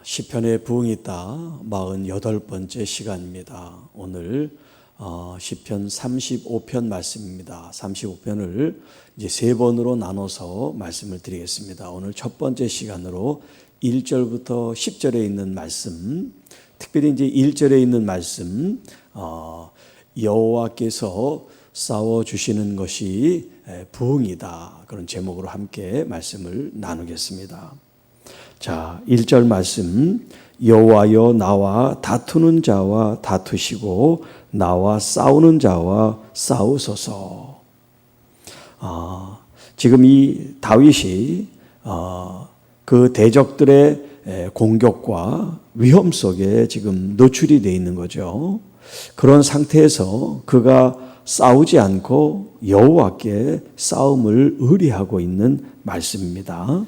시편의 부흥이 있다 48번째 시간입니다. 오늘 시편 35편 말씀입니다. 35편을 이제 세 번으로 나눠서 말씀을 드리겠습니다. 오늘 첫 번째 시간으로 1절부터 10절에 있는 말씀, 특별히 이제 1절에 있는 말씀, 여호와께서 싸워 주시는 것이 부흥이다, 그런 제목으로 함께 말씀을 나누겠습니다. 자, 1절 말씀. 여호와여, 나와 다투는 자와 다투시고 나와 싸우는 자와 싸우소서. 지금 이 다윗이 그 대적들의 공격과 위험 속에 지금 노출이 되어 있는 거죠. 그런 상태에서 그가 싸우지 않고 여호와께 싸움을 의뢰하고 있는 말씀입니다.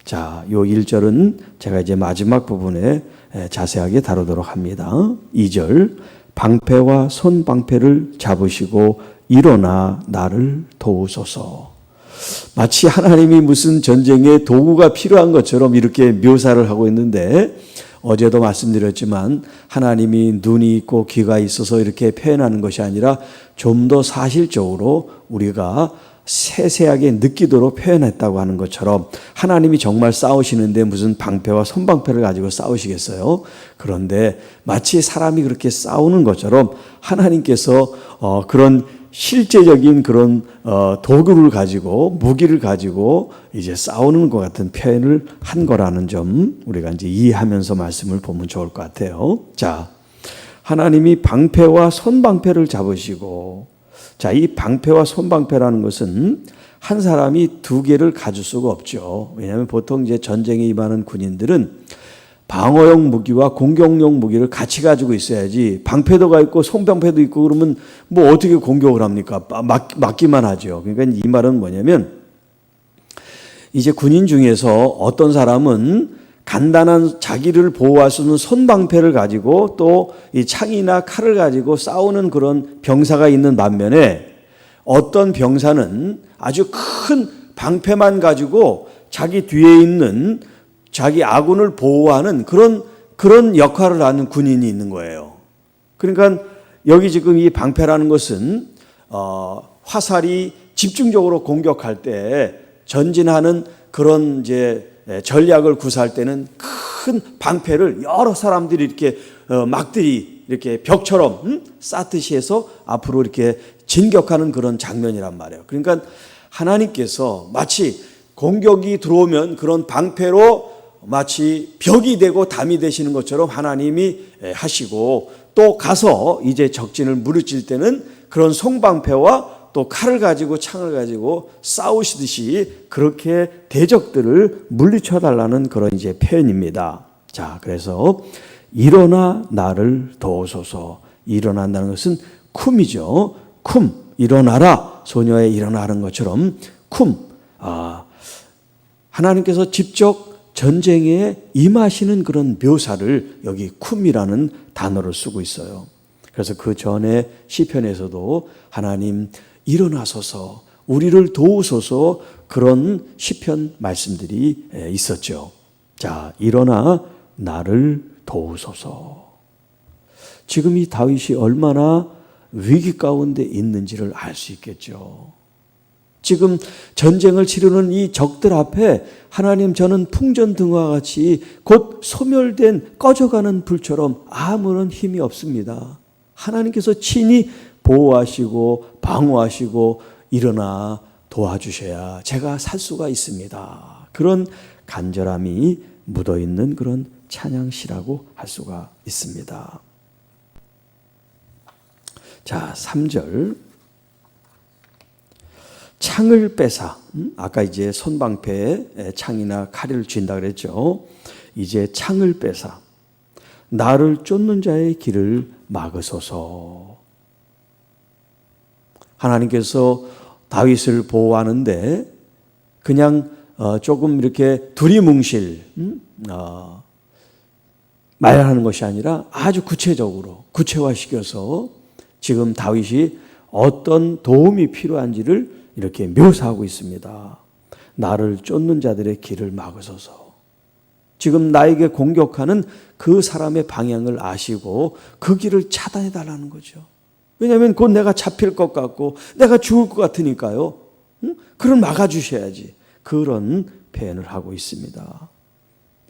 자, 요 1절은 제가 이제 마지막 부분에 자세하게 다루도록 합니다. 2절. 방패와 손방패를 잡으시고 일어나 나를 도우소서. 마치 하나님이 무슨 전쟁에 도구가 필요한 것처럼 이렇게 묘사를 하고 있는데, 어제도 말씀드렸지만 하나님이 눈이 있고 귀가 있어서 이렇게 표현하는 것이 아니라 좀 더 사실적으로 우리가 세세하게 느끼도록 표현했다고 하는 것처럼, 하나님이 정말 싸우시는데 무슨 방패와 손방패를 가지고 싸우시겠어요? 그런데 마치 사람이 그렇게 싸우는 것처럼 하나님께서 그런 실제적인 그런 도구를 가지고, 무기를 가지고 이제 싸우는 것 같은 표현을 한 거라는 점 우리가 이제 이해하면서 말씀을 보면 좋을 것 같아요. 자, 하나님이 방패와 손방패를 잡으시고, 자, 이 방패와 손방패라는 것은 한 사람이 두 개를 가질 수가 없죠. 왜냐하면 보통 이제 전쟁에 임하는 군인들은 방어용 무기와 공격용 무기를 같이 가지고 있어야지, 방패도가 있고 손방패도 있고 그러면 뭐 어떻게 공격을 합니까? 막기만 하죠. 그러니까 이 말은 뭐냐면, 이제 군인 중에서 어떤 사람은 간단한 자기를 보호할 수 있는 손방패를 가지고 또 이 창이나 칼을 가지고 싸우는 그런 병사가 있는 반면에, 어떤 병사는 아주 큰 방패만 가지고 자기 뒤에 있는 자기 아군을 보호하는 그런 역할을 하는 군인이 있는 거예요. 그러니까 여기 지금 이 방패라는 것은 화살이 집중적으로 공격할 때 전진하는 그런 이제 전략을 구사할 때는 큰 방패를 여러 사람들이 이렇게 막들이 이렇게 벽처럼 쌓듯이 해서 앞으로 이렇게 진격하는 그런 장면이란 말이에요. 그러니까 하나님께서 마치 공격이 들어오면 그런 방패로 마치 벽이 되고 담이 되시는 것처럼 하나님이 하시고, 또 가서 이제 적진을 무르칠 때는 그런 손방패와 또 칼을 가지고 창을 가지고 싸우시듯이 그렇게 대적들을 물리쳐 달라는 그런 이제 표현입니다. 자, 그래서 일어나 나를 도우소서. 일어난다는 것은 쿰이죠. 쿰, 일어나라. 소녀의 일어나는 것처럼 쿰. 하나님께서 직접 전쟁에 임하시는 그런 묘사를 여기 쿰이라는 단어를 쓰고 있어요. 그래서 그 전에 시편에서도 하나님 일어나소서, 우리를 도우소서, 그런 시편 말씀들이 있었죠. 자, 일어나 나를 도우소서. 지금 이 다윗이 얼마나 위기 가운데 있는지를 알 수 있겠죠. 지금 전쟁을 치르는 이 적들 앞에 하나님, 저는 풍전등화 같이 곧 소멸된 꺼져가는 불처럼 아무런 힘이 없습니다. 하나님께서 친히 보호하시고 방어하시고 일어나 도와주셔야 제가 살 수가 있습니다. 그런 간절함이 묻어있는 그런 찬양시라고 할 수가 있습니다. 자, 3절. 창을 빼사. 아까 이제 손방패에 창이나 칼을 쥔다 그랬죠. 이제 창을 빼사 나를 쫓는 자의 길을 막으소서. 하나님께서 다윗을 보호하는데 그냥 조금 이렇게 두리뭉실 말하는 것이 아니라 아주 구체적으로 구체화시켜서 지금 다윗이 어떤 도움이 필요한지를 이렇게 묘사하고 있습니다. 나를 쫓는 자들의 길을 막으소서. 지금 나에게 공격하는 그 사람의 방향을 아시고 그 길을 차단해 달라는 거죠. 왜냐하면 곧 내가 잡힐 것 같고 내가 죽을 것 같으니까요. 그걸 막아주셔야지. 그런 표현을 하고 있습니다.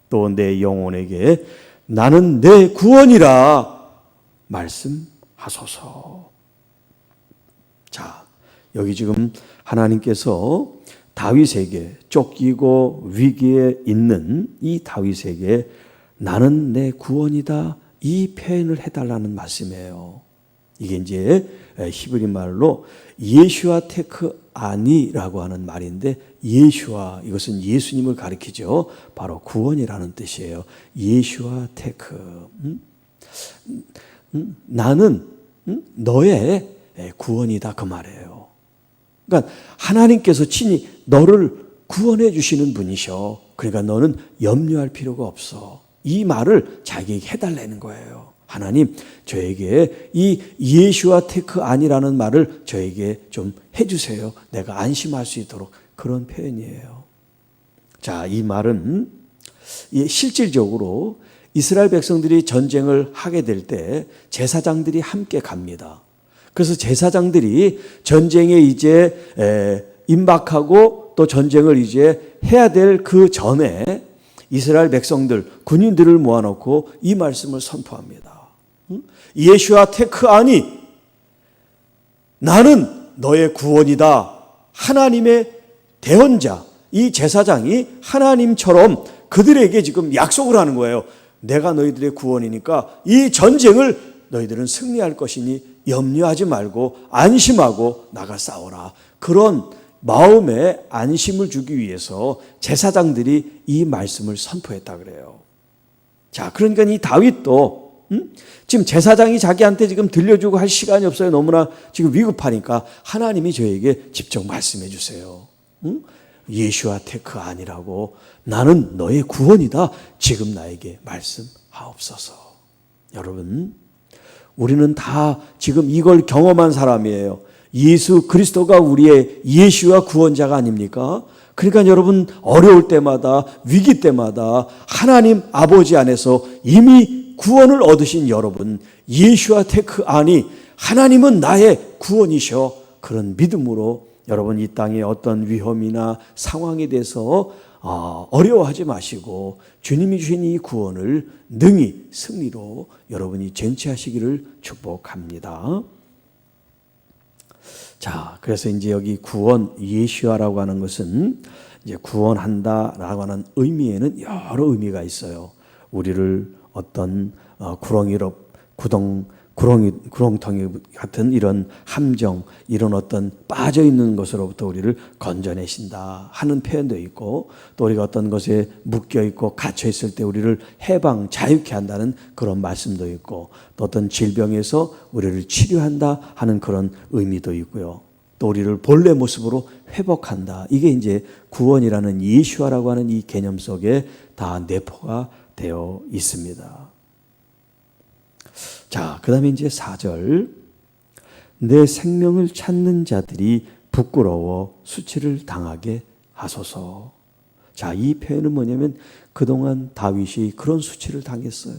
또 내 영혼에게 나는 내 구원이라 말씀하소서. 자, 여기 지금 하나님께서 다윗에게 쫓기고 위기에 있는 이 다윗에게 나는 내 구원이다 이 표현을 해달라는 말씀이에요. 이게 이제 히브리 말로 예슈아 테크 아니라고 하는 말인데 예슈아 이것은 예수님을 가리키죠. 바로 구원이라는 뜻이에요. 예슈아 테크 나는 너의 구원이다 그 말이에요. 그러니까 하나님께서 친히 너를 구원해 주시는 분이셔. 그러니까 너는 염려할 필요가 없어. 이 말을 자기에게 해달라는 거예요. 하나님 저에게 이 예슈아 테크 아니라는 말을 저에게 좀 해주세요. 내가 안심할 수 있도록. 그런 표현이에요. 자, 이 말은 실질적으로 이스라엘 백성들이 전쟁을 하게 될 때 제사장들이 함께 갑니다. 그래서 제사장들이 전쟁에 이제 임박하고 또 전쟁을 이제 해야 될 그 전에 이스라엘 백성들, 군인들을 모아놓고 이 말씀을 선포합니다. 예슈아 테크 아니 나는 너의 구원이다. 하나님의 대언자, 이 제사장이 하나님처럼 그들에게 지금 약속을 하는 거예요. 내가 너희들의 구원이니까 이 전쟁을 너희들은 승리할 것이니 염려하지 말고 안심하고 나가 싸워라. 그런 마음에 안심을 주기 위해서 제사장들이 이 말씀을 선포했다 그래요. 자, 그러니까 이 다윗도 지금 제사장이 자기한테 지금 들려주고 할 시간이 없어요. 너무나 지금 위급하니까 하나님이 저에게 직접 말씀해 주세요. 예슈아 테크 아니라고 나는 너의 구원이다. 지금 나에게 말씀하옵소서. 여러분, 우리는 다 지금 이걸 경험한 사람이에요. 예수 그리스도가 우리의 예수와 구원자가 아닙니까? 그러니까 여러분 어려울 때마다 위기 때마다 하나님 아버지 안에서 이미 구원을 얻으신 여러분 예수와 테크 아니 하나님은 나의 구원이셔. 그런 믿음으로 여러분 이 땅의 어떤 위험이나 상황에 대해서 어려워하지 마시고 주님이 주신 이 구원을 능히 승리로 여러분이 쟁취하시기를 축복합니다. 자, 그래서 이제 여기 구원 예슈아라고 하는 것은 이제 구원한다라고 하는 의미에는 여러 의미가 있어요. 우리를 어떤 구렁텅이 같은 이런 함정, 이런 어떤 빠져 있는 것으로부터 우리를 건져내신다 하는 표현도 있고, 또 우리가 어떤 것에 묶여 있고 갇혀 있을 때 우리를 해방, 자유케 한다는 그런 말씀도 있고, 또 어떤 질병에서 우리를 치료한다 하는 그런 의미도 있고요. 또 우리를 본래 모습으로 회복한다. 이게 이제 구원이라는 예슈아라고 하는 이 개념 속에 다 내포가 되어 있습니다. 자, 그 다음에 이제 4절. 내 생명을 찾는 자들이 부끄러워 수치를 당하게 하소서. 자, 이 표현은 뭐냐면 그동안 다윗이 그런 수치를 당했어요.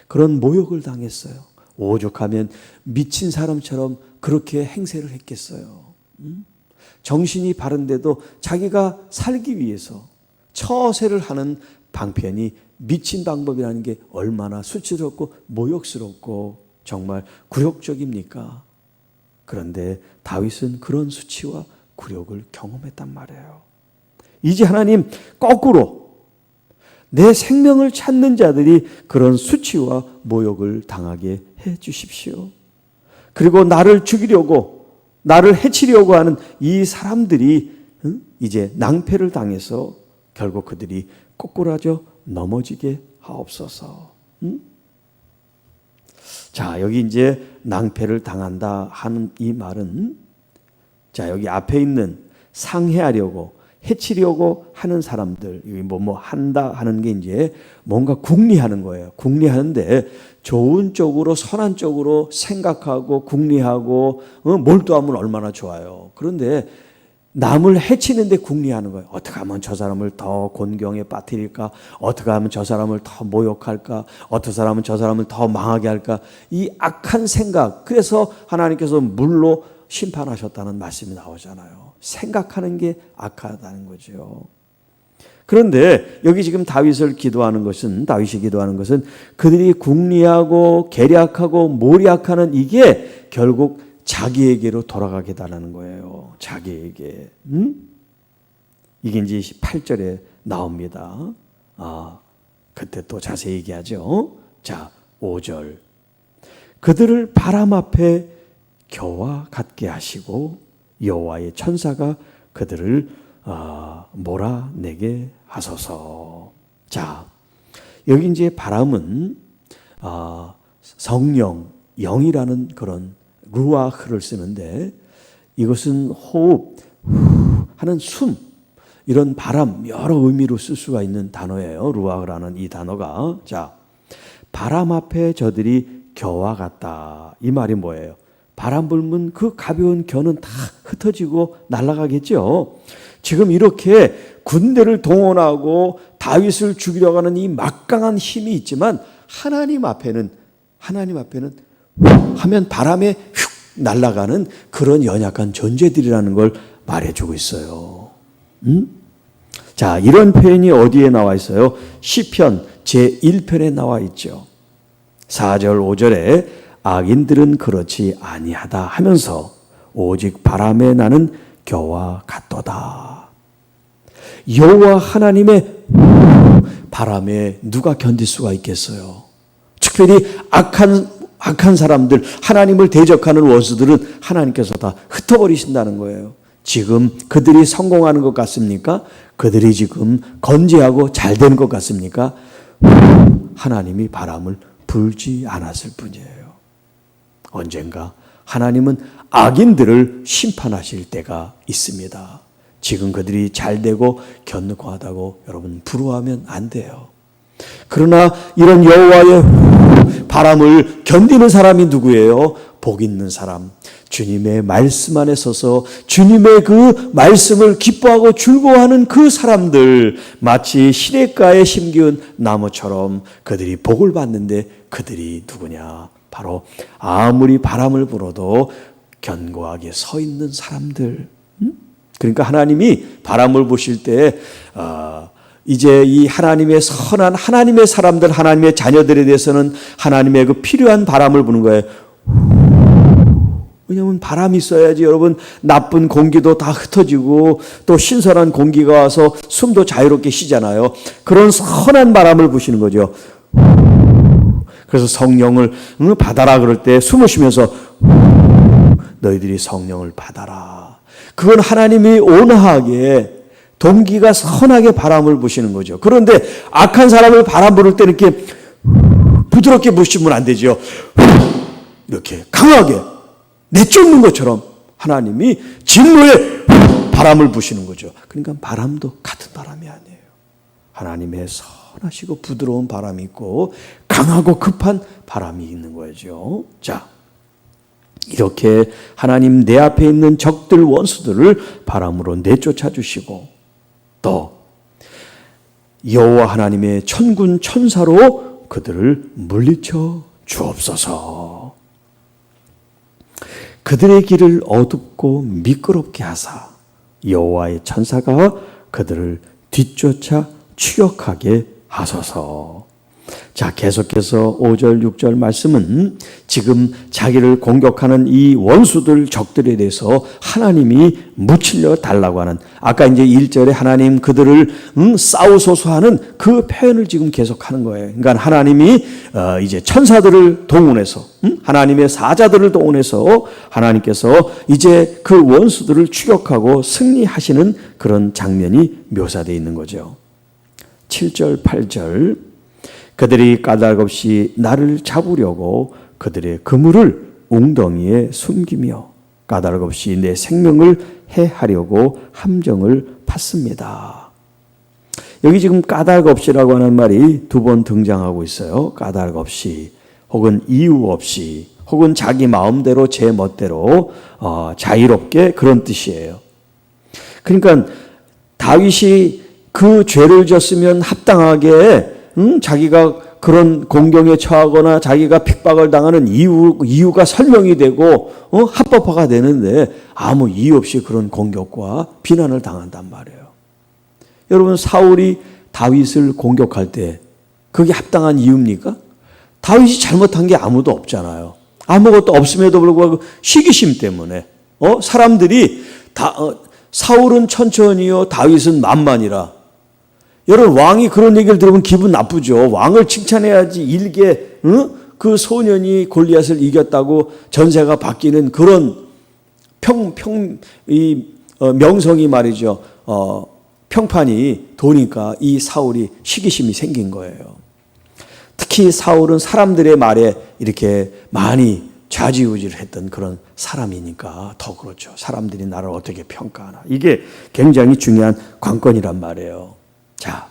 그런 모욕을 당했어요. 오죽하면 미친 사람처럼 그렇게 행세를 했겠어요. 정신이 바른데도 자기가 살기 위해서 처세를 하는 방편이 미친 방법이라는 게 얼마나 수치스럽고 모욕스럽고 정말 굴욕적입니까? 그런데 다윗은 그런 수치와 굴욕을 경험했단 말이에요. 이제 하나님 거꾸로 내 생명을 찾는 자들이 그런 수치와 모욕을 당하게 해 주십시오. 그리고 나를 죽이려고 나를 해치려고 하는 이 사람들이 이제 낭패를 당해서 결국 그들이 꼬꾸라져 넘어지게 하옵소서. 자, 여기 이제 낭패를 당한다 하는 이 말은, 자, 여기 앞에 있는 상해하려고 해치려고 하는 사람들, 여기 뭐 한다 하는 게 이제 뭔가 궁리하는 거예요. 궁리하는데 좋은 쪽으로 선한 쪽으로 생각하고 궁리하고 몰두하면 얼마나 좋아요. 그런데 남을 해치는데 궁리하는 거예요. 어떻게 하면 저 사람을 더 곤경에 빠뜨릴까? 어떻게 하면 저 사람을 더 모욕할까? 어떻게 하면 저 사람을 더 망하게 할까? 이 악한 생각. 그래서 하나님께서 물로 심판하셨다는 말씀이 나오잖아요. 생각하는 게 악하다는 거죠. 그런데 여기 지금 다윗이 기도하는 것은 그들이 궁리하고 계략하고 모략하는 이게 결국 자기에게로 돌아가게 달라는 거예요. 자기에게. 이게 이제 8절에 나옵니다. 그때 또 자세히 얘기하죠. 자, 5절. 그들을 바람 앞에 겨와 같게 하시고 여호와의 천사가 그들을 몰아내게 하소서. 자, 여기 이제 바람은 성령, 영이라는 그런 루아흐를 쓰는데 이것은 호흡, 하는 숨, 이런 바람 여러 의미로 쓸 수가 있는 단어예요. 루아흐라는 이 단어가. 자, 바람 앞에 저들이 겨와 같다. 이 말이 뭐예요? 바람 불면 그 가벼운 겨는 다 흩어지고 날아가겠죠. 지금 이렇게 군대를 동원하고 다윗을 죽이려고 하는 이 막강한 힘이 있지만 하나님 앞에는 하면 바람에 휙 날아가는 그런 연약한 존재들이라는 걸 말해주고 있어요. 자, 이런 표현이 어디에 나와 있어요? 시편 제1편에 나와 있죠. 4절 5절에 악인들은 그렇지 아니하다 하면서 오직 바람에 나는 겨와 같도다. 여호와 하나님의 바람에 누가 견딜 수가 있겠어요? 특별히 악한 사람들, 하나님을 대적하는 원수들은 하나님께서 다 흩어버리신다는 거예요. 지금 그들이 성공하는 것 같습니까? 그들이 지금 건재하고 잘 되는 것 같습니까? 하나님이 바람을 불지 않았을 뿐이에요. 언젠가 하나님은 악인들을 심판하실 때가 있습니다. 지금 그들이 잘 되고 견고하다고 여러분 부러워하면 안 돼요. 그러나 이런 여호와의 바람을 견디는 사람이 누구예요? 복 있는 사람, 주님의 말씀 안에 서서 주님의 그 말씀을 기뻐하고 즐거워하는 그 사람들, 마치 시냇가에 심기운 나무처럼 그들이 복을 받는데 그들이 누구냐? 바로 아무리 바람을 불어도 견고하게 서 있는 사람들. 그러니까 하나님이 바람을 부실 때 이제 이 하나님의 선한 하나님의 사람들, 하나님의 자녀들에 대해서는 하나님의 그 필요한 바람을 부는 거예요. 왜냐하면 바람이 있어야지 여러분 나쁜 공기도 다 흩어지고 또 신선한 공기가 와서 숨도 자유롭게 쉬잖아요. 그런 선한 바람을 부시는 거죠. 그래서 성령을 받아라 그럴 때 숨을 쉬면서 너희들이 성령을 받아라. 그건 하나님이 온화하게 동기가 선하게 바람을 부시는 거죠. 그런데 악한 사람을 바람 부를 때 이렇게 부드럽게 부시면 안 되죠. 이렇게 강하게 내쫓는 것처럼 하나님이 진노의 바람을 부시는 거죠. 그러니까 바람도 같은 바람이 아니에요. 하나님의 선하시고 부드러운 바람이 있고 강하고 급한 바람이 있는 거죠. 자, 이렇게 하나님 내 앞에 있는 적들 원수들을 바람으로 내쫓아 주시고 또 여호와 하나님의 천군 천사로 그들을 물리쳐 주옵소서. 그들의 길을 어둡고 미끄럽게 하사 여호와의 천사가 그들을 뒤쫓아 추격하게 하소서. 자, 계속해서 5절 6절 말씀은 지금 자기를 공격하는 이 원수들 적들에 대해서 하나님이 무찔러 달라고 하는, 아까 이제 1절에 하나님 그들을 싸우소서 하는 그 표현을 지금 계속하는 거예요. 그러니까 하나님이 이제 천사들을 동원해서 하나님의 사자들을 동원해서 하나님께서 이제 그 원수들을 추격하고 승리하시는 그런 장면이 묘사되어 있는 거죠. 7절 8절 그들이 까닭없이 나를 잡으려고 그들의 그물을 웅덩이에 숨기며 까닭없이 내 생명을 해하려고 함정을 팠습니다. 여기 지금 까닭없이라고 하는 말이 두 번 등장하고 있어요. 까닭없이 혹은 이유 없이 혹은 자기 마음대로 제 멋대로 자유롭게 그런 뜻이에요. 그러니까 다윗이 그 죄를 졌으면 합당하게 자기가 그런 공경에 처하거나 자기가 핍박을 당하는 이유가 설명이 되고 합법화가 되는데 아무 이유 없이 그런 공격과 비난을 당한단 말이에요. 여러분, 사울이 다윗을 공격할 때 그게 합당한 이유입니까? 다윗이 잘못한 게 아무도 없잖아요. 아무것도 없음에도 불구하고 시기심 때문에 사람들이 사울은 천천히요 다윗은 만만이라. 여러분, 왕이 그런 얘기를 들으면 기분 나쁘죠. 왕을 칭찬해야지 일개 그 소년이 골리앗을 이겼다고 전세가 바뀌는 그런 명성이 말이죠. 평판이 도니까 이 사울이 시기심이 생긴 거예요. 특히 사울은 사람들의 말에 이렇게 많이 좌지우지를 했던 그런 사람이니까 더 그렇죠. 사람들이 나를 어떻게 평가하나. 이게 굉장히 중요한 관건이란 말이에요. 자,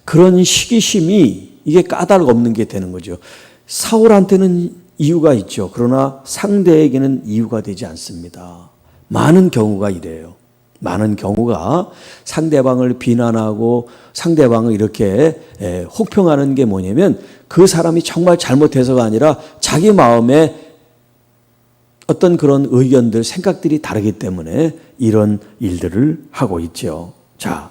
그런 시기심이 이게 까닭 없는 게 되는 거죠. 사울한테는 이유가 있죠. 그러나 상대에게는 이유가 되지 않습니다. 많은 경우가 이래요. 많은 경우가 상대방을 비난하고 상대방을 이렇게 혹평하는 게 뭐냐면 그 사람이 정말 잘못해서가 아니라 자기 마음에 어떤 그런 의견들, 생각들이 다르기 때문에 이런 일들을 하고 있죠. 자,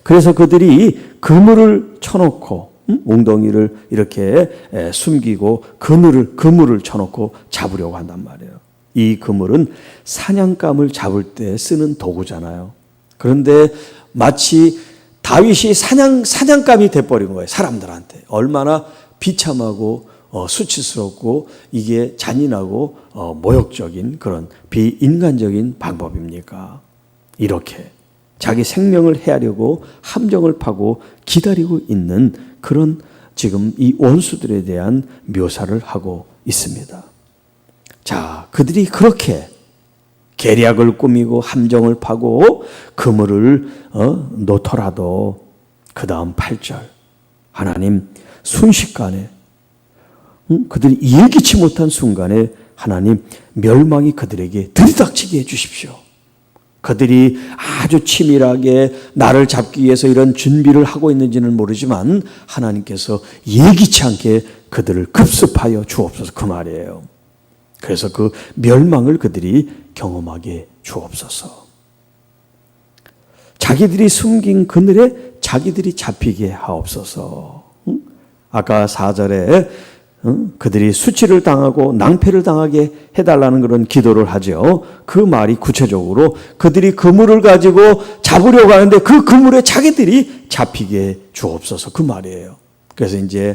그래서 그들이 그물을 쳐놓고 웅덩이를 이렇게 숨기고 그물을 쳐놓고 잡으려고 한단 말이에요. 이 그물은 사냥감을 잡을 때 쓰는 도구잖아요. 그런데 마치 다윗이 사냥감이 돼버린 거예요. 사람들한테. 얼마나 비참하고 수치스럽고 이게 잔인하고 모욕적인 그런 비인간적인 방법입니까? 이렇게 자기 생명을 해하려고 함정을 파고 기다리고 있는 그런 지금 이 원수들에 대한 묘사를 하고 있습니다. 자, 그들이 그렇게 계략을 꾸미고 함정을 파고 그물을 놓더라도 그 다음 8절 하나님 순식간에 그들이 예기치 못한 순간에 하나님 멸망이 그들에게 들이닥치게 해주십시오. 그들이 아주 치밀하게 나를 잡기 위해서 이런 준비를 하고 있는지는 모르지만 하나님께서 예기치 않게 그들을 급습하여 주옵소서, 그 말이에요. 그래서 그 멸망을 그들이 경험하게 주옵소서. 자기들이 숨긴 그늘에 자기들이 잡히게 하옵소서. 아까 4절에 그들이 수치를 당하고 낭패를 당하게 해달라는 그런 기도를 하죠. 그 말이 구체적으로 그들이 그물을 가지고 잡으려고 하는데 그 그물에 자기들이 잡히게 주옵소서, 그 말이에요. 그래서 이제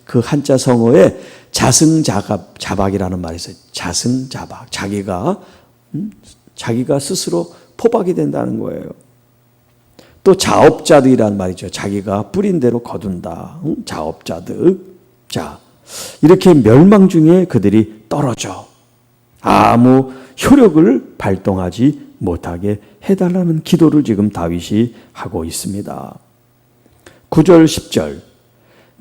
그 한자 성어에 자승자박이라는 말이 있어요. 자승자박. 자기가 스스로 포박이 된다는 거예요. 또 자업자득이라는 말이죠. 자기가 뿌린 대로 거둔다. 자업자득. 자, 이렇게 멸망 중에 그들이 떨어져 아무 효력을 발동하지 못하게 해달라는 기도를 지금 다윗이 하고 있습니다. 9절 10절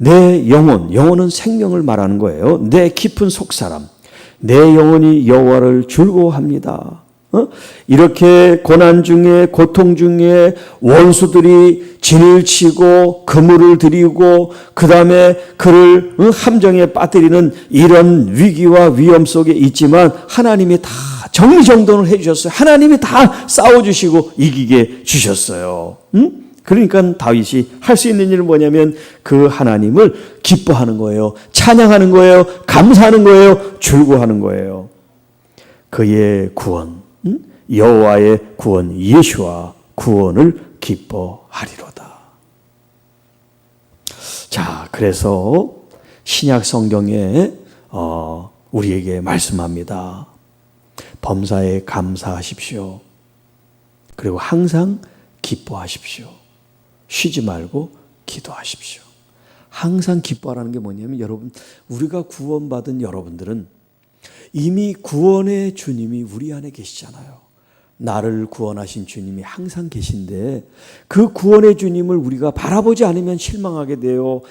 내 영혼은 생명을 말하는 거예요. 내 깊은 속사람 내 영혼이 여호와를 즐거워합니다. 이렇게 고난 중에 고통 중에 원수들이 진을 치고 그물을 들이고 그 다음에 그를 함정에 빠뜨리는 이런 위기와 위험 속에 있지만 하나님이 다 정리정돈을 해주셨어요. 하나님이 다 싸워주시고 이기게 주셨어요. 그러니까 다윗이 할 수 있는 일은 뭐냐면 그 하나님을 기뻐하는 거예요. 찬양하는 거예요. 감사하는 거예요. 즐거워하는 거예요. 그의 구원, 여호와의 구원, 예수와 구원을 기뻐하리로다. 자, 그래서 신약 성경에 우리에게 말씀합니다. 범사에 감사하십시오. 그리고 항상 기뻐하십시오. 쉬지 말고 기도하십시오. 항상 기뻐하라는 게 뭐냐면 여러분, 우리가 구원받은 여러분들은 이미 구원의 주님이 우리 안에 계시잖아요. 나를 구원하신 주님이 항상 계신데 그 구원의 주님을 우리가 바라보지 않으면 실망하게 돼요.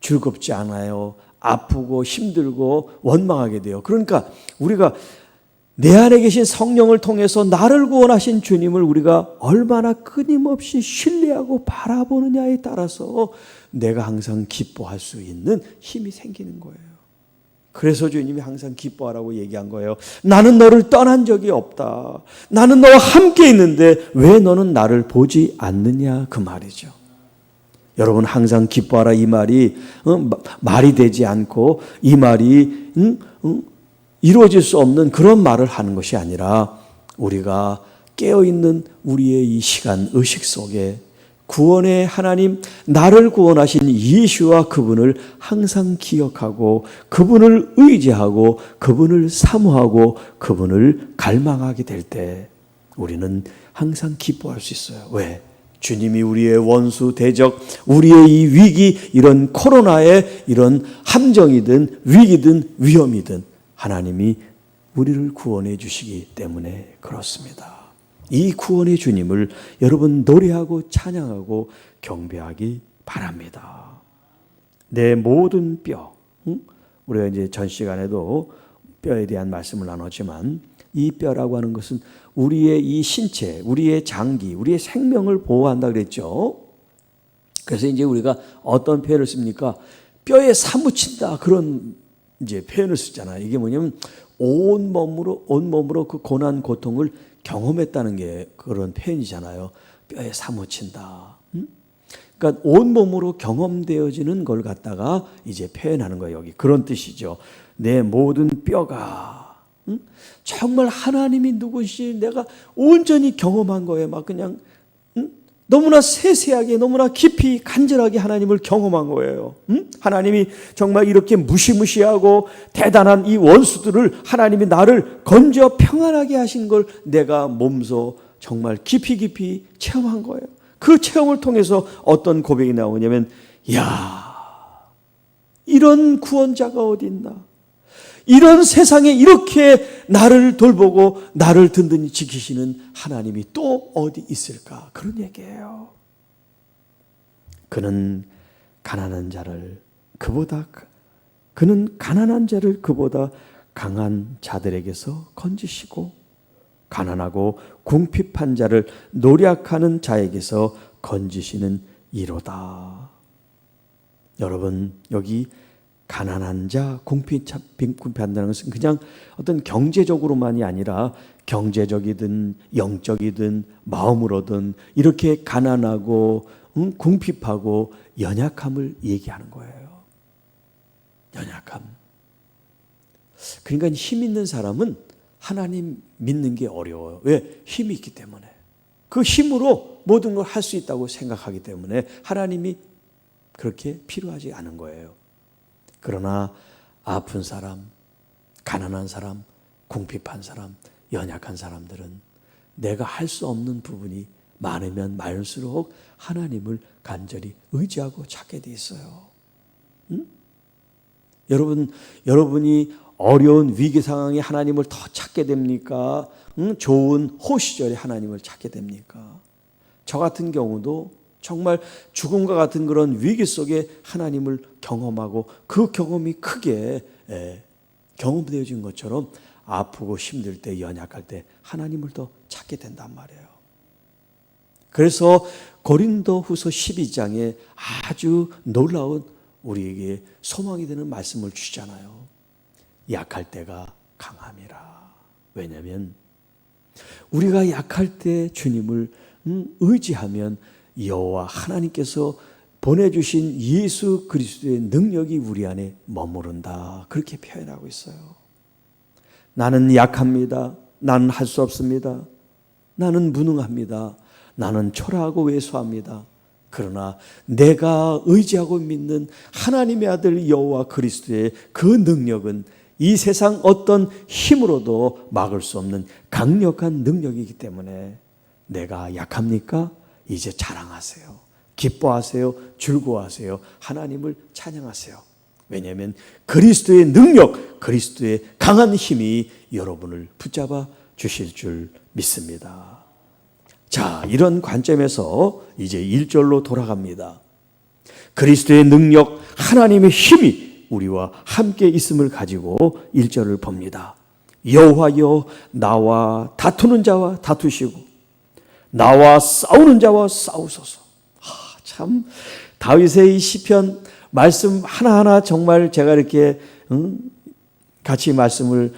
즐겁지 않아요. 아프고 힘들고 원망하게 돼요. 그러니까 우리가 내 안에 계신 성령을 통해서 나를 구원하신 주님을 우리가 얼마나 끊임없이 신뢰하고 바라보느냐에 따라서 내가 항상 기뻐할 수 있는 힘이 생기는 거예요. 그래서 주님이 항상 기뻐하라고 얘기한 거예요. 나는 너를 떠난 적이 없다. 나는 너와 함께 있는데 왜 너는 나를 보지 않느냐, 그 말이죠. 여러분, 항상 기뻐하라 이 말이 말이 되지 않고 이 말이 이루어질 수 없는 그런 말을 하는 것이 아니라 우리가 깨어있는 우리의 이 시간 의식 속에 구원의 하나님, 나를 구원하신 예수와 그분을 항상 기억하고 그분을 의지하고 그분을 사모하고 그분을 갈망하게 될 때 우리는 항상 기뻐할 수 있어요. 왜? 주님이 우리의 원수, 대적, 우리의 이 위기, 이런 코로나의 이런 함정이든 위기든 위험이든 하나님이 우리를 구원해 주시기 때문에 그렇습니다. 이 구원의 주님을 여러분 노래하고 찬양하고 경배하기 바랍니다. 내 모든 뼈, 우리가 이제 전 시간에도 뼈에 대한 말씀을 나눴지만 이 뼈라고 하는 것은 우리의 이 신체, 우리의 장기, 우리의 생명을 보호한다 그랬죠. 그래서 이제 우리가 어떤 표현을 씁니까? 뼈에 사무친다, 그런 이제 표현을 쓰잖아요. 이게 뭐냐면 온몸으로 그 고난 고통을 경험했다는 게 그런 표현이잖아요. 뼈에 사무친다. 그러니까 온몸으로 경험되어지는 걸 갖다가 이제 표현하는 거예요. 여기 그런 뜻이죠. 내 모든 뼈가 정말 하나님이 누구시 내가 온전히 경험한 거예요. 막 그냥 너무나 세세하게, 너무나 깊이 간절하게 하나님을 경험한 거예요. 하나님이 정말 이렇게 무시무시하고 대단한 이 원수들을 하나님이 나를 건져 평안하게 하신 걸 내가 몸소 정말 깊이 체험한 거예요. 그 체험을 통해서 어떤 고백이 나오냐면, 야, 이런 구원자가 어디 있나? 이런 세상에 이렇게 나를 돌보고 나를 든든히 지키시는 하나님이 또 어디 있을까? 그런 얘기예요. 그는 가난한 자를 그보다 강한 자들에게서 건지시고 가난하고 궁핍한 자를 노력하는 자에게서 건지시는 이로다. 여러분, 여기 가난한 자, 궁핍한다는 것은 그냥 어떤 경제적으로만이 아니라 경제적이든 영적이든 마음으로든 이렇게 가난하고 궁핍하고 연약함을 얘기하는 거예요. 연약함. 그러니까 힘 있는 사람은 하나님 믿는 게 어려워요. 왜? 힘이 있기 때문에. 그 힘으로 모든 걸 할 수 있다고 생각하기 때문에 하나님이 그렇게 필요하지 않은 거예요. 그러나 아픈 사람, 가난한 사람, 궁핍한 사람, 연약한 사람들은 내가 할 수 없는 부분이 많으면 많을수록 하나님을 간절히 의지하고 찾게 돼 있어요. 여러분이 어려운 위기 상황에 하나님을 더 찾게 됩니까? 좋은 호시절에 하나님을 찾게 됩니까? 저 같은 경우도 정말 죽음과 같은 그런 위기 속에 하나님을 경험하고 그 경험이 크게 경험되어진 것처럼 아프고 힘들 때, 연약할 때 하나님을 더 찾게 된단 말이에요. 그래서 고린도후서 12장에 아주 놀라운 우리에게 소망이 되는 말씀을 주시잖아요. 약할 때가 강함이라. 왜냐하면 우리가 약할 때 주님을 의지하면 여호와 하나님께서 보내주신 예수 그리스도의 능력이 우리 안에 머무른다. 그렇게 표현하고 있어요. 나는 약합니다. 나는 할 수 없습니다. 나는 무능합니다. 나는 초라하고 왜소합니다. 그러나 내가 의지하고 믿는 하나님의 아들 여호와 그리스도의 그 능력은 이 세상 어떤 힘으로도 막을 수 없는 강력한 능력이기 때문에 내가 약합니까? 이제 자랑하세요. 기뻐하세요. 즐거워하세요. 하나님을 찬양하세요. 왜냐하면 그리스도의 능력, 그리스도의 강한 힘이 여러분을 붙잡아 주실 줄 믿습니다. 자, 이런 관점에서 이제 1절로 돌아갑니다. 그리스도의 능력, 하나님의 힘이 우리와 함께 있음을 가지고 1절을 봅니다. 여호와여 나와 다투는 자와 다투시고 나와 싸우는 자와 싸우소서. 참 다윗의 이 시편 말씀 하나하나 정말 제가 이렇게 같이 말씀을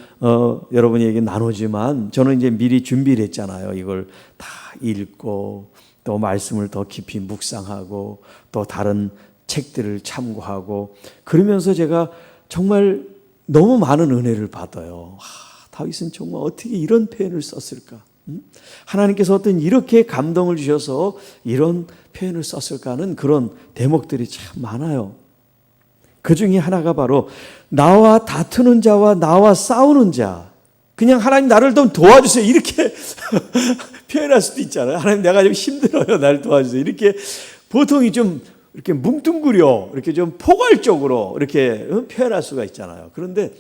여러분에게 나누지만 저는 이제 미리 준비를 했잖아요. 이걸 다 읽고 또 말씀을 더 깊이 묵상하고 또 다른 책들을 참고하고 그러면서 제가 정말 너무 많은 은혜를 받아요. 다윗은 정말 어떻게 이런 표현을 썼을까? 하나님께서 어떤 이렇게 감동을 주셔서 이런 표현을 썼을까 하는 그런 대목들이 참 많아요. 그 중에 하나가 바로 나와 다투는 자와 나와 싸우는 자. 그냥 하나님 나를 좀 도와주세요 이렇게 표현할 수도 있잖아요. 하나님 내가 좀 힘들어요 나를 도와주세요 이렇게 보통이 좀 이렇게 뭉뚱그려 이렇게 좀 포괄적으로 이렇게 표현할 수가 있잖아요. 그런데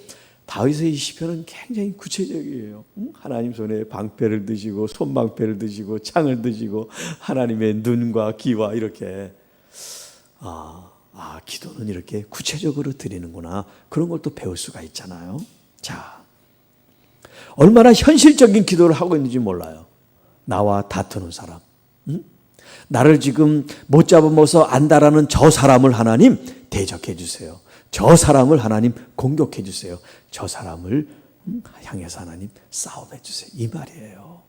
다윗의 이 시편은 굉장히 구체적이에요. 하나님 손에 방패를 드시고 손방패를 드시고 창을 드시고 하나님의 눈과 귀와 이렇게 기도는 이렇게 구체적으로 드리는구나. 그런 걸 또 배울 수가 있잖아요. 자, 얼마나 현실적인 기도를 하고 있는지 몰라요. 나와 다투는 사람, 나를 지금 못 잡아먹어서 안다라는 저 사람을 하나님 대적해 주세요. 저 사람을 하나님 공격해 주세요. 저 사람을 향해서 하나님 싸움해 주세요. 이 말이에요.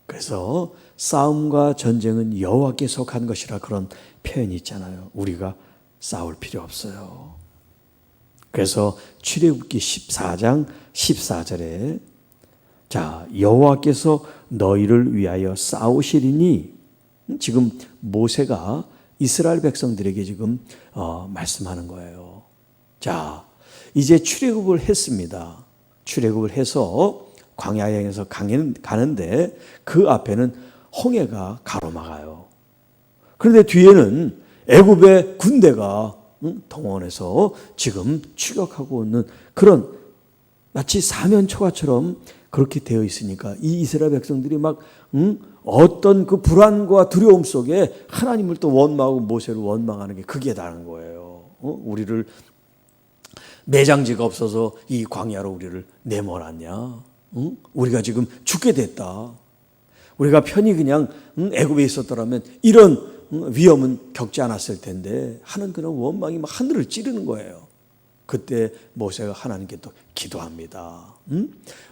그래서 싸움과 전쟁은 여호와께 속한 것이라 그런 표현이 있잖아요. 우리가 싸울 필요 없어요. 그래서 출애굽기 14장 14절에 자 여호와께서 너희를 위하여 싸우시리니 지금 모세가 이스라엘 백성들에게 지금 말씀하는 거예요. 자 이제 출애굽을 했습니다. 출애굽을 해서 광야에 향해서 가는데 그 앞에는 홍해가 가로막아요. 그런데 뒤에는 애굽의 군대가 동원해서 지금 추격하고 있는 그런 마치 사면초가처럼 그렇게 되어 있으니까 이 이스라엘 백성들이 막 어떤 그 불안과 두려움 속에 하나님을 또 원망하고 모세를 원망하는 게 그게 다른 거예요. 우리를 매장지가 없어서 이 광야로 우리를 내몰았냐? 우리가 지금 죽게 됐다. 우리가 편히 그냥 애굽에 있었더라면 이런 위험은 겪지 않았을 텐데 하는 그런 원망이 막 하늘을 찌르는 거예요. 그때 모세가 하나님께 또 기도합니다.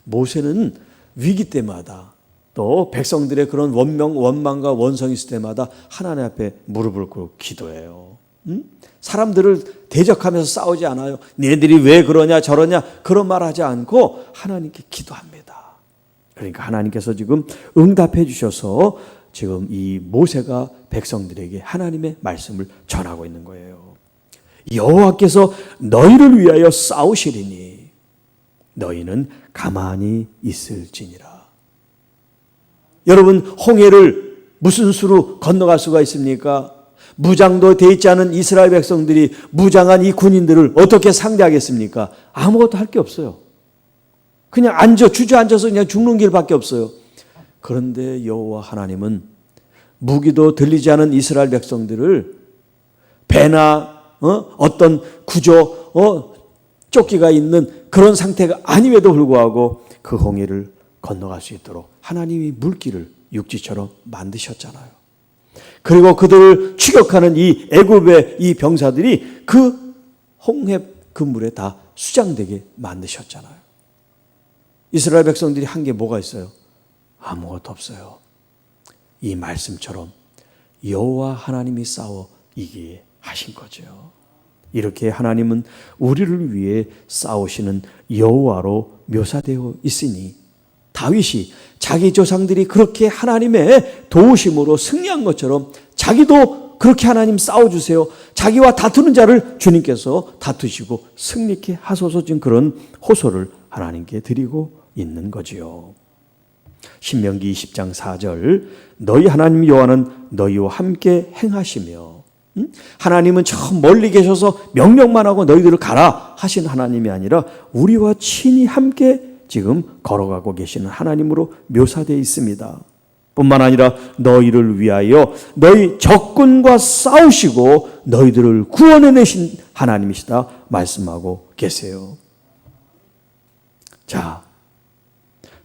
모세는 위기 때마다 또 백성들의 그런 원망과 원성이 있을 때마다 하나님 앞에 무릎을 꿇고 기도해요. 사람들을 대적하면서 싸우지 않아요. 너희들이 왜 그러냐 저러냐 그런 말 하지 않고 하나님께 기도합니다. 그러니까 하나님께서 지금 응답해 주셔서 지금 이 모세가 백성들에게 하나님의 말씀을 전하고 있는 거예요. 여호와께서 너희를 위하여 싸우시리니 너희는 가만히 있을지니라. 여러분 홍해를 무슨 수로 건너갈 수가 있습니까? 무장도 돼 있지 않은 이스라엘 백성들이 무장한 이 군인들을 어떻게 상대하겠습니까? 아무것도 할 게 없어요. 그냥 주저앉아서 그냥 죽는 길밖에 없어요. 그런데 여호와 하나님은 무기도 들리지 않은 이스라엘 백성들을 배나 어떤 구조 조끼가 있는 그런 상태가 아님에도 불구하고 그 홍해를 건너갈 수 있도록 하나님이 물길을 육지처럼 만드셨잖아요. 그리고 그들을 추격하는 이 애굽의 이 병사들이 그 홍해 그 물에 다 수장되게 만드셨잖아요. 이스라엘 백성들이 한 게 뭐가 있어요? 아무것도 없어요. 이 말씀처럼 여호와 하나님이 싸워 이기게 하신 거죠. 이렇게 하나님은 우리를 위해 싸우시는 여호와로 묘사되어 있으니 다윗이 자기 조상들이 그렇게 하나님의 도우심으로 승리한 것처럼 자기도 그렇게 하나님 싸워주세요. 자기와 다투는 자를 주님께서 다투시고 승리케 하소서 지금 그런 호소를 하나님께 드리고 있는 거지요. 신명기 20장 4절 너희 하나님 여호와는 너희와 함께 행하시며 하나님은 저 멀리 계셔서 명령만 하고 너희들을 가라 하신 하나님이 아니라 우리와 친히 함께 지금 걸어가고 계시는 하나님으로 묘사되어 있습니다. 뿐만 아니라 너희를 위하여 너희 적군과 싸우시고 너희들을 구원해내신 하나님이시다 말씀하고 계세요. 자,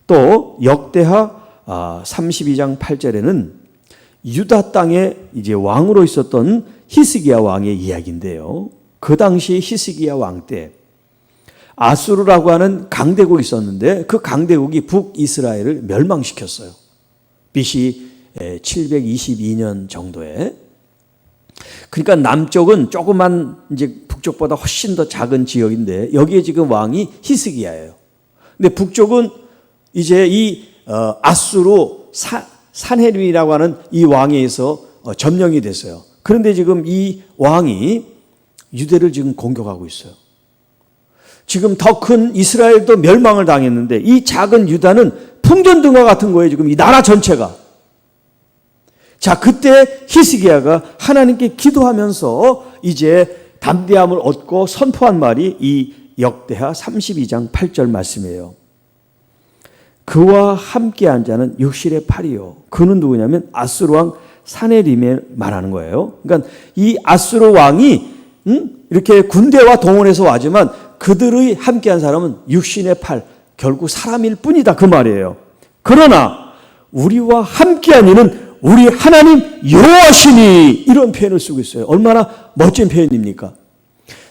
또 역대하 32장 8절에는 유다 땅에 이제 왕으로 있었던 히스기야 왕의 이야기인데요. 그 당시 히스기야 왕 때 아수르라고 하는 강대국이 있었는데 그 강대국이 북이스라엘을 멸망시켰어요. BC 722년 정도에. 그러니까 남쪽은 조그만 이제 북쪽보다 훨씬 더 작은 지역인데 여기에 지금 왕이 히스기야예요. 근데 북쪽은 이제 이 아수르 산헤립이라고 하는 이 왕에 의해서 점령이 됐어요. 그런데 지금 이 왕이 유대를 지금 공격하고 있어요. 지금 더 큰 이스라엘도 멸망을 당했는데 이 작은 유다는 풍전등과 같은 거예요. 지금 이 나라 전체가. 자, 그때 히스기야가 하나님께 기도하면서 이제 담대함을 얻고 선포한 말이 이 역대하 32장 8절 말씀이에요. 그와 함께한 자는 육실의 팔이요. 그는 누구냐면 아수르 왕 산헤립에 말하는 거예요. 그러니까 이 아수르 왕이 이렇게 군대와 동원해서 와지만 그들의 함께한 사람은 육신의 팔, 결국 사람일 뿐이다 그 말이에요. 그러나 우리와 함께한 이는 우리 하나님 여호와시니 이런 표현을 쓰고 있어요. 얼마나 멋진 표현입니까?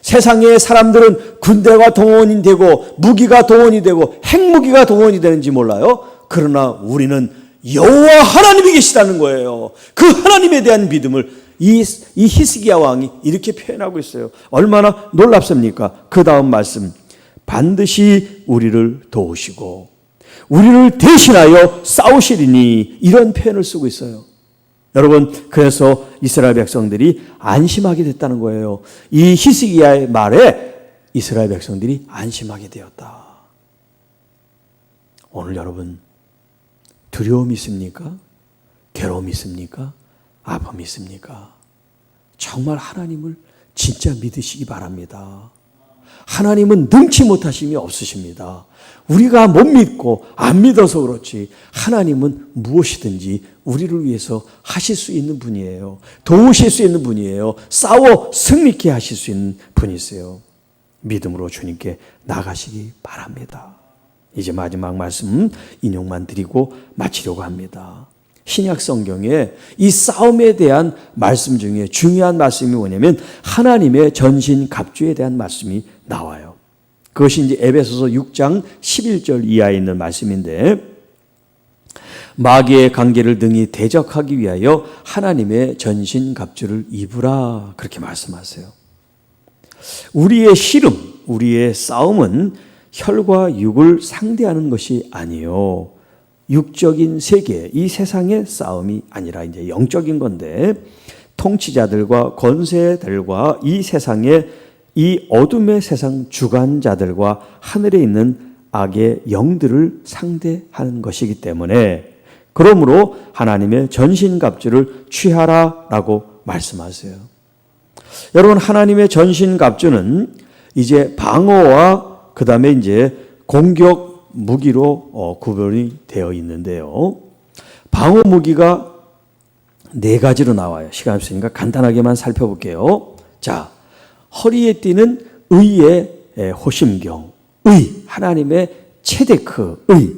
세상의 사람들은 군대가 동원이 되고 무기가 동원이 되고 핵무기가 동원이 되는지 몰라요. 그러나 우리는 여호와 하나님이 계시다는 거예요. 그 하나님에 대한 믿음을 이 히스기야 왕이 이렇게 표현하고 있어요. 얼마나 놀랍습니까? 그 다음 말씀, 반드시 우리를 도우시고 우리를 대신하여 싸우시리니 이런 표현을 쓰고 있어요. 여러분, 그래서 이스라엘 백성들이 안심하게 됐다는 거예요. 이 히스기야의 말에 이스라엘 백성들이 안심하게 되었다. 오늘 여러분 두려움이 있습니까? 괴로움이 있습니까? 아픔이 있습니까? 정말 하나님을 진짜 믿으시기 바랍니다. 하나님은 능치 못하심이 없으십니다. 우리가 못 믿고 안 믿어서 그렇지 하나님은 무엇이든지 우리를 위해서 하실 수 있는 분이에요. 도우실 수 있는 분이에요. 싸워 승리케 하실 수 있는 분이세요. 믿음으로 주님께 나가시기 바랍니다. 이제 마지막 말씀 인용만 드리고 마치려고 합니다. 신약 성경에 이 싸움에 대한 말씀 중에 중요한 말씀이 뭐냐면 하나님의 전신갑주에 대한 말씀이 나와요. 그것이 이제 에베소서 6장 11절 이하에 있는 말씀인데 마귀의 관계를 능히 대적하기 위하여 하나님의 전신갑주를 입으라 그렇게 말씀하세요. 우리의 씨름, 우리의 싸움은 혈과 육을 상대하는 것이 아니요. 육적인 세계, 이 세상의 싸움이 아니라 이제 영적인 건데 통치자들과 권세들과 이 세상의 이 어둠의 세상 주관자들과 하늘에 있는 악의 영들을 상대하는 것이기 때문에 그러므로 하나님의 전신갑주를 취하라라고 말씀하세요. 여러분, 하나님의 전신갑주는 이제 방어와 그 다음에 이제 공격 무기로 구별이 되어 있는데요. 방어 무기가 네 가지로 나와요. 시간 없으니까 간단하게만 살펴볼게요. 자, 허리에 띠는 의의 호심경, 의, 하나님의 체데크, 의.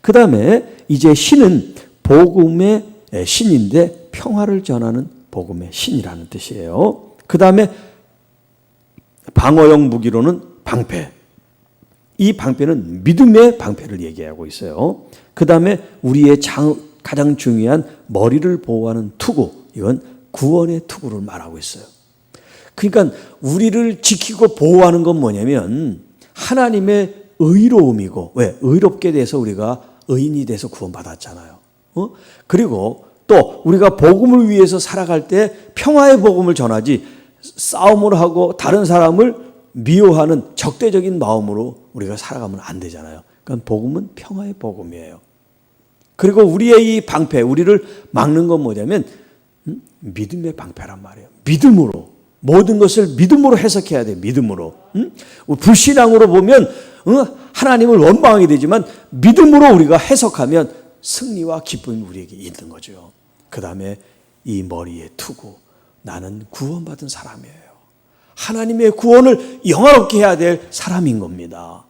그 다음에 이제 신은 복음의 신인데 평화를 전하는 복음의 신이라는 뜻이에요. 그 다음에 방어용 무기로는 방패. 이 방패는 믿음의 방패를 얘기하고 있어요. 그 다음에 우리의 가장 중요한 머리를 보호하는 투구, 이건 구원의 투구를 말하고 있어요. 그러니까 우리를 지키고 보호하는 건 뭐냐면 하나님의 의로움이고, 왜? 의롭게 돼서 우리가 의인이 돼서 구원받았잖아요. 그리고 또 우리가 복음을 위해서 살아갈 때 평화의 복음을 전하지 싸움을 하고 다른 사람을 미워하는 적대적인 마음으로 우리가 살아가면 안 되잖아요. 그러니까 복음은 평화의 복음이에요. 그리고 우리의 이 방패, 우리를 막는 건 뭐냐면 믿음의 방패란 말이에요. 믿음으로. 모든 것을 믿음으로 해석해야 돼요. 믿음으로. 불신앙으로 보면 하나님을 원망하게 되지만 믿음으로 우리가 해석하면 승리와 기쁨이 우리에게 있는 거죠. 그 다음에 이 머리에 투구. 나는 구원받은 사람이에요. 하나님의 구원을 영화롭게 해야 될 사람인 겁니다.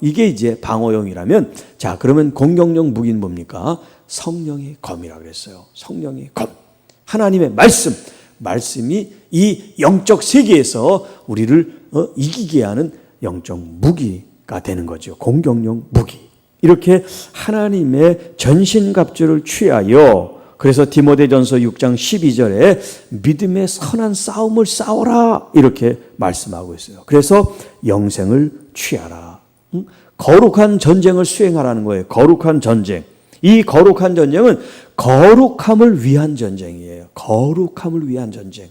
이게 이제 방어용이라면, 자, 그러면 공격용 무기는 뭡니까? 성령의 검이라고 그랬어요. 성령의 검. 하나님의 말씀이 이 영적 세계에서 우리를 이기게 하는 영적 무기가 되는 거죠. 공격용 무기. 이렇게 하나님의 전신갑주를 취하여, 그래서 디모데전서 6장 12절에 믿음의 선한 싸움을 싸워라 이렇게 말씀하고 있어요. 그래서 영생을 취하라. 거룩한 전쟁을 수행하라는 거예요. 거룩한 전쟁. 이 거룩한 전쟁은 거룩함을 위한 전쟁이에요. 거룩함을 위한 전쟁.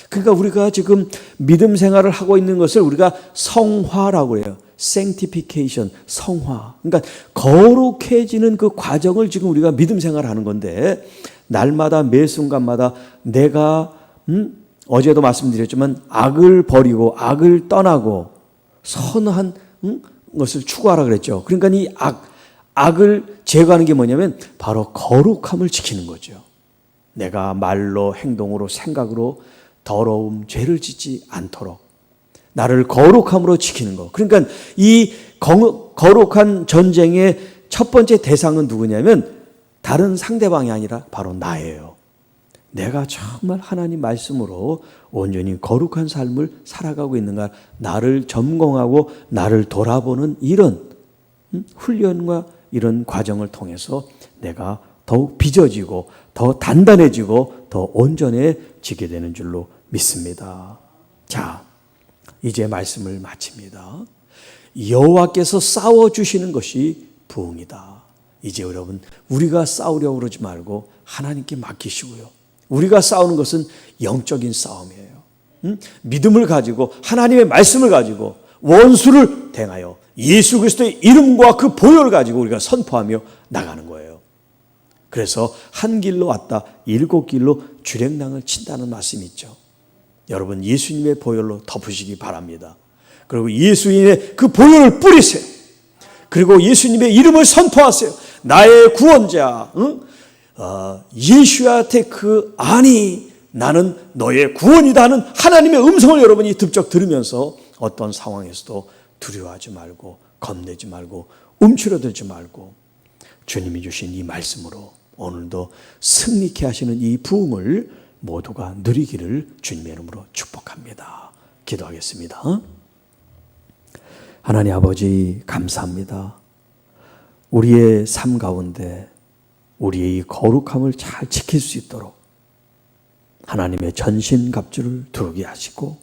그러니까 우리가 지금 믿음 생활을 하고 있는 것을 우리가 성화라고 해요. sanctification, 성화. 그러니까 거룩해지는 그 과정을 지금 우리가 믿음 생활을 하는 건데, 날마다 매 순간마다 내가 어제도 말씀드렸지만 악을 버리고 악을 떠나고 선한 것을 추구하라 그랬죠. 그러니까 이 악을 제거하는 게 뭐냐면 바로 거룩함을 지키는 거죠. 내가 말로 행동으로 생각으로 더러움, 죄를 짓지 않도록 나를 거룩함으로 지키는 거. 그러니까 이 거룩한 전쟁의 첫 번째 대상은 누구냐면 다른 상대방이 아니라 바로 나예요. 내가 정말 하나님 말씀으로 온전히 거룩한 삶을 살아가고 있는가, 나를 점검하고 나를 돌아보는 이런 훈련과 이런 과정을 통해서 내가 더욱 빚어지고 더 단단해지고 더 온전해지게 되는 줄로 믿습니다. 자, 이제 말씀을 마칩니다. 여호와께서 싸워주시는 것이 부흥이다. 이제 여러분, 우리가 싸우려고 그러지 말고 하나님께 맡기시고요. 우리가 싸우는 것은 영적인 싸움이에요. 믿음을 가지고 하나님의 말씀을 가지고 원수를 대하여 예수 그리스도의 이름과 그 보혈을 가지고 우리가 선포하며 나가는 거예요. 그래서 한 길로 왔다 7길로 주랭랑을 친다는 말씀이 있죠. 여러분, 예수님의 보혈로 덮으시기 바랍니다. 그리고 예수님의 그 보혈을 뿌리세요. 그리고 예수님의 이름을 선포하세요. 나의 구원자 예수한테 그 아니 나는 너의 구원이다 하는 하나님의 음성을 여러분이 듭적 들으면서 어떤 상황에서도 두려워하지 말고 겁내지 말고 움츠러들지 말고 주님이 주신 이 말씀으로 오늘도 승리케 하시는 이 부흥을 모두가 누리기를 주님의 이름으로 축복합니다. 기도하겠습니다. 하나님 아버지, 감사합니다. 우리의 삶 가운데 우리의 이 거룩함을 잘 지킬 수 있도록 하나님의 전신갑주를 두르게 하시고,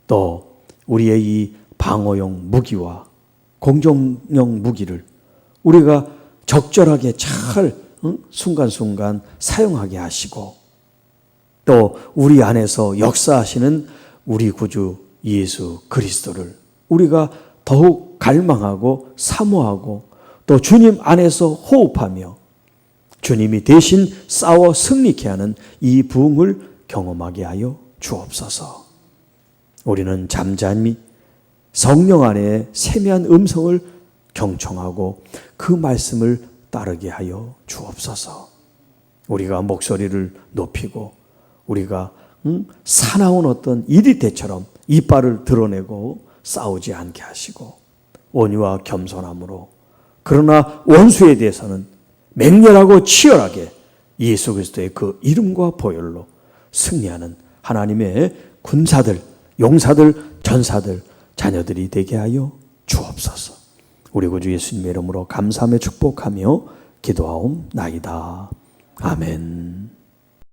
또 우리의 이 방어용 무기와 공격용 무기를 우리가 적절하게 잘 순간순간 사용하게 하시고, 또 우리 안에서 역사하시는 우리 구주 예수 그리스도를 우리가 더욱 갈망하고 사모하고 또 주님 안에서 호흡하며 주님이 대신 싸워 승리케 하는 이 부흥을 경험하게 하여 주옵소서. 우리는 잠잠히 성령 안에 세미한 음성을 경청하고 그 말씀을 따르게 하여 주옵소서. 우리가 목소리를 높이고 우리가 사나운 어떤 이리태처럼 이빨을 드러내고 싸우지 않게 하시고, 온유와 겸손함으로, 그러나 원수에 대해서는 맹렬하고 치열하게 예수 그리스도의 그 이름과 보혈로 승리하는 하나님의 군사들, 용사들, 전사들, 자녀들이 되게 하여 주옵소서. 우리 구주 예수님의 이름으로 감사하며 축복하며 기도하옵나이다. 아멘.